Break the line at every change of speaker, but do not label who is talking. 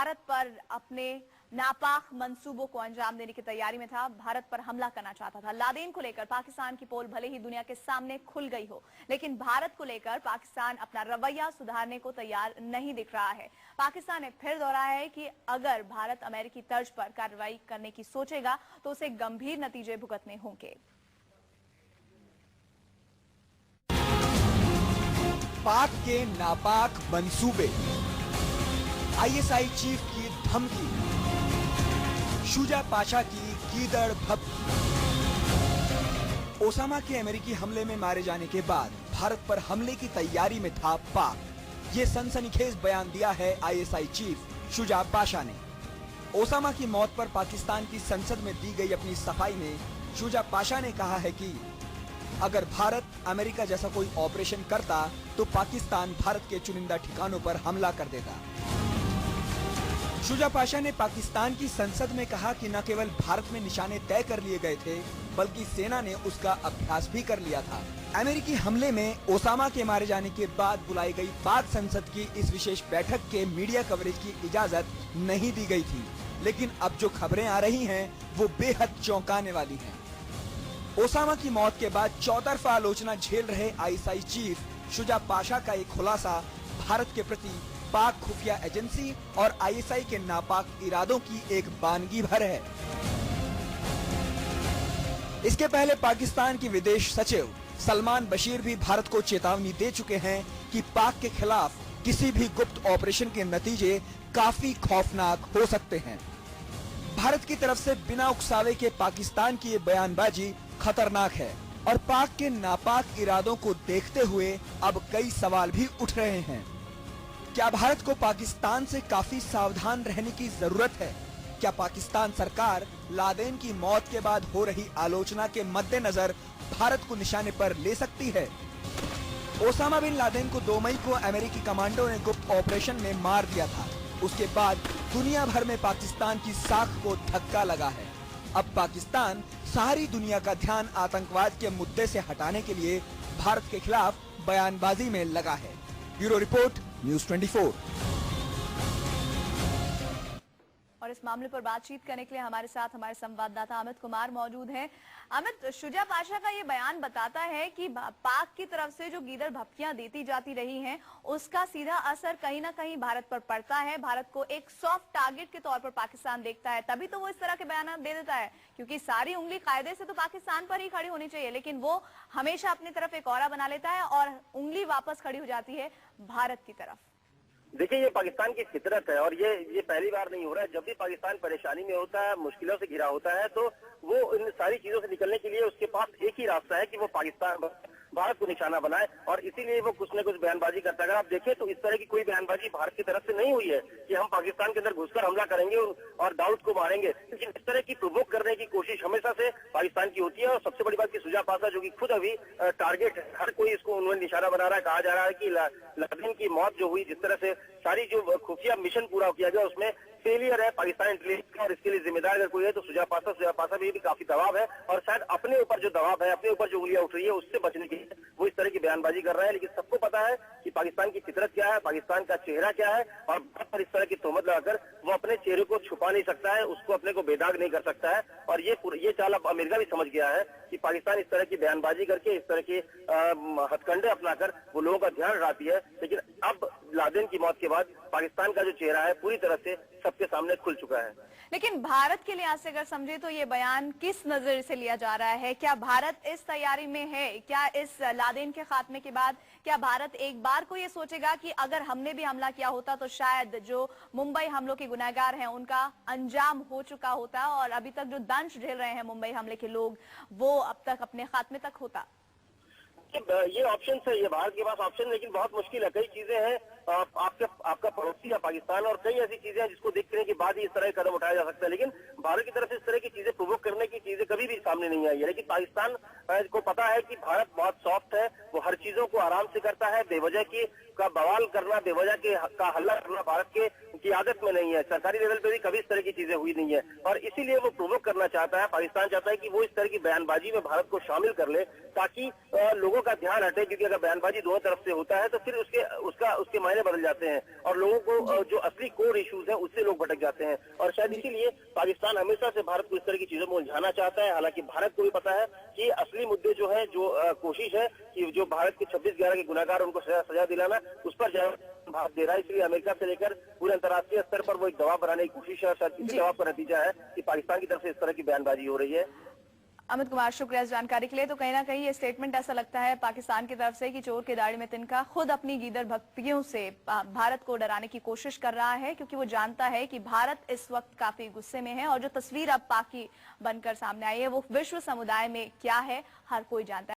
भारत पर अपने नापाक मंसूबों को अंजाम देने की तैयारी में था, भारत पर हमला करना चाहता था। लादेन को लेकर पाकिस्तान की पोल भले ही दुनिया के सामने खुल गई हो, लेकिन भारत को लेकर पाकिस्तान अपना रवैया सुधारने को तैयार नहीं दिख रहा है। पाकिस्तान ने फिर दोहराया है कि अगर भारत अमेरिकी तर्ज पर कार्रवाई करने की सोचेगा तो उसे गंभीर नतीजे भुगतने होंगे।
पाक के नापाक मंसूबे, आईएसआई चीफ की धमकी, शुजा पाशा की कीदड़ भभकी। ओसामा के अमेरिकी हमले में मारे जाने के बाद भारत पर हमले की तैयारी में था पाक। ये सनसनीखेज बयान दिया है आईएसआई चीफ शुजा पाशा ने। ओसामा की मौत पर पाकिस्तान की संसद में दी गई अपनी सफाई में शुजा पाशा ने कहा है कि अगर भारत अमेरिका जैसा कोई ऑपरेशन करता तो पाकिस्तान भारत के चुनिंदा ठिकानों पर हमला कर देता। शुजा पाशा ने पाकिस्तान की संसद में कहा कि न केवल भारत में निशाने तय कर लिए गए थे, बल्कि सेना ने उसका अभ्यास भी कर लिया था। अमेरिकी हमले में ओसामा के मारे जाने के बाद बुलाई गई पाक संसद की इस विशेष बैठक के मीडिया कवरेज की इजाजत नहीं दी गई थी, लेकिन अब जो खबरें आ रही हैं, वो बेहद चौंकाने वाली हैं। ओसामा की मौत के बाद चौतरफा आलोचना झेल रहे आईएसआई चीफ शुजा पाशा का एक खुलासा भारत के प्रति पाक खुफिया एजेंसी और आईएसआई के नापाक इरादों की एक बानगी भर है। इसके पहले पाकिस्तान के विदेश सचिव सलमान बशीर भी भारत को चेतावनी दे चुके हैं कि पाक के खिलाफ किसी भी गुप्त ऑपरेशन के नतीजे काफी खौफनाक हो सकते हैं। भारत की तरफ से बिना उकसावे के पाकिस्तान की ये बयानबाजी खतरनाक है और पाक के नापाक इरादों को देखते हुए अब कई सवाल भी उठ रहे हैं। क्या भारत को पाकिस्तान से काफी सावधान रहने की जरूरत है? क्या पाकिस्तान सरकार लादेन की मौत के बाद हो रही आलोचना के मद्देनजर भारत को निशाने पर ले सकती है? ओसामा बिन लादेन को 2 मई को अमेरिकी कमांडो ने गुप्त ऑपरेशन में मार दिया था। उसके बाद दुनिया भर में पाकिस्तान की साख को धक्का लगा है। अब पाकिस्तान सारी दुनिया का ध्यान आतंकवाद के मुद्दे से हटाने के लिए भारत के खिलाफ बयानबाजी में लगा है। Bureau report, news 24।
और इस मामले पर बातचीत करने के लिए हमारे साथ हमारे संवाददाता अमित कुमार मौजूद हैं। अमित, शुजा पाशा का ये बयान बताता है कि पाक की तरफ से जो गीदड़ भपकियां देती जाती रही हैं, उसका सीधा असर कहीं ना कहीं भारत पर पड़ता है। भारत को एक सॉफ्ट टारगेट के तौर पर पाकिस्तान देखता है, तभी तो वो इस तरह के बयान दे देता है, क्योंकि सारी उंगली कायदे से तो पाकिस्तान पर ही खड़ी होनी चाहिए, लेकिन वो हमेशा अपनी तरफ एक औरा बना लेता है और उंगली वापस खड़ी हो जाती है भारत की तरफ।
देखिए, ये पाकिस्तान की फितरत है और ये पहली बार नहीं हो रहा है। जब भी पाकिस्तान परेशानी में होता है, मुश्किलों से घिरा होता है, तो वो इन सारी चीजों से निकलने के लिए उसके पास एक ही रास्ता है कि वो पाकिस्तान भारत को निशाना बनाए, और इसीलिए वो कुछ न कुछ बयानबाजी करता है। अगर आप देखें तो इस तरह की कोई बयानबाजी भारत की तरफ से नहीं हुई है कि हम पाकिस्तान के अंदर घुसकर हमला करेंगे और दाऊद को मारेंगे, लेकिन इस तरह की प्रोवोक करने की कोशिश हमेशा से पाकिस्तान की होती है। और सबसे बड़ी बात की शुजा पाशा, जो कि खुद अभी टारगेट है, हर कोई इसको उन्होंने निशाना बना रहा है। कहा जा रहा है कि लादेन की मौत जो हुई, जिस तरह से सारी जो खुफिया मिशन पूरा किया गया, उसमें फेलियर है पाकिस्तान इंटेलिजेंस का, और इसके लिए जिम्मेदार अगर कोई है तो शुजा पाशा भी काफी दबाव है, और शायद अपने ऊपर जो दबाव है, अपने ऊपर जो उंगलियां उठ रही है, उससे बचने के लिए वो इस तरह की बयानबाजी कर रहा है। लेकिन सबको पता है कि पाकिस्तान की फितरत क्या है, पाकिस्तान का चेहरा क्या है, और भारत पर इस तरह की तोहमत लगाकर वो अपने चेहरे को छुपा नहीं सकता है, उसको अपने को बेदाग नहीं कर सकता है। और ये चाल अब अमेरिका भी समझ गया है कि पाकिस्तान इस तरह की बयानबाजी करके, इस तरह के हथकंडे अपनाकर वो लोगों का ध्यान हटाती है। लेकिन अब लादेन की मौत के बाद पाकिस्तान का जो चेहरा है पूरी तरह से सबके सामने खुल चुका है।
लेकिन भारत के लिहाज से अगर समझे तो ये बयान किस नजर से लिया जा रहा है? क्या भारत इस तैयारी में है? क्या इस लादेन के खात्मे के बाद क्या भारत एक बार को ये सोचेगा कि अगर हमने भी हमला किया होता तो शायद जो मुंबई हमलों के गुनहगार हैं उनका अंजाम हो चुका होता, और अभी तक जो दंश झेल रहे हैं मुंबई हमले के लोग, वो अब तक अपने खात्मे तक होता?
ये ऑप्शन है, ये भारत के पास ऑप्शन, लेकिन बहुत मुश्किल है। कई चीजें हैं, आपका पड़ोसी है पाकिस्तान, और कई ऐसी चीजें हैं जिसको देखने के बाद ही इस तरह के कदम उठाया जा सकता है। लेकिन भारत की तरफ से इस तरह की चीजें प्रोवोक करने की चीजें कभी भी सामने नहीं आई है। लेकिन पाकिस्तान को पता है कि भारत बहुत सॉफ्ट है, वो हर चीजों को आराम से करता है। बेवजह की का बवाल करना, बेवजह का हल्ला करना भारत के की आदत में नहीं है। सरकारी लेवल पे भी कभी इस तरह की चीजें हुई नहीं है और इसीलिए वो प्रोवोक करना चाहता है। पाकिस्तान चाहता है कि वो इस तरह की बयानबाजी में भारत को शामिल कर ले ताकि लोगों का ध्यान हटे, क्योंकि अगर बयानबाजी दोनों तरफ से होता है तो फिर उसके मायने बदल जाते हैं और लोगों को जो असली कोर इश्यूज हैं उससे लोग भटक जाते हैं। और शायद इसीलिए पाकिस्तान हमेशा से भारत को इस तरह की चीजों में उलझाना चाहता है। हालांकि भारत को भी पता है कि असली मुद्दे जो है, जो कोशिश है कि जो भारत के 26/11 के गुनाहगार उनको सजा दिलाना, उस पर भारत दे रहा है। इसलिए अमेरिका से लेकर पूरे अंतर्राष्ट्रीय स्तर पर वो एक दबाव बनाने की कोशिश है और शायद इसी दबाव का नतीजा है कि पाकिस्तान की तरफ से इस तरह की बयानबाजी हो रही है।
अमित कुमार, शुक्रिया इस जानकारी के लिए। तो कहीं ना कहीं ये स्टेटमेंट ऐसा लगता है पाकिस्तान की तरफ से कि चोर के दाढ़ी में तिनका खुद अपनी गीदड़ भक्तियों से भारत को डराने की कोशिश कर रहा है, क्योंकि वो जानता है कि भारत इस वक्त काफी गुस्से में है और जो तस्वीर अब पाक की बनकर सामने आई है वो विश्व समुदाय में क्या है हर कोई जानता है।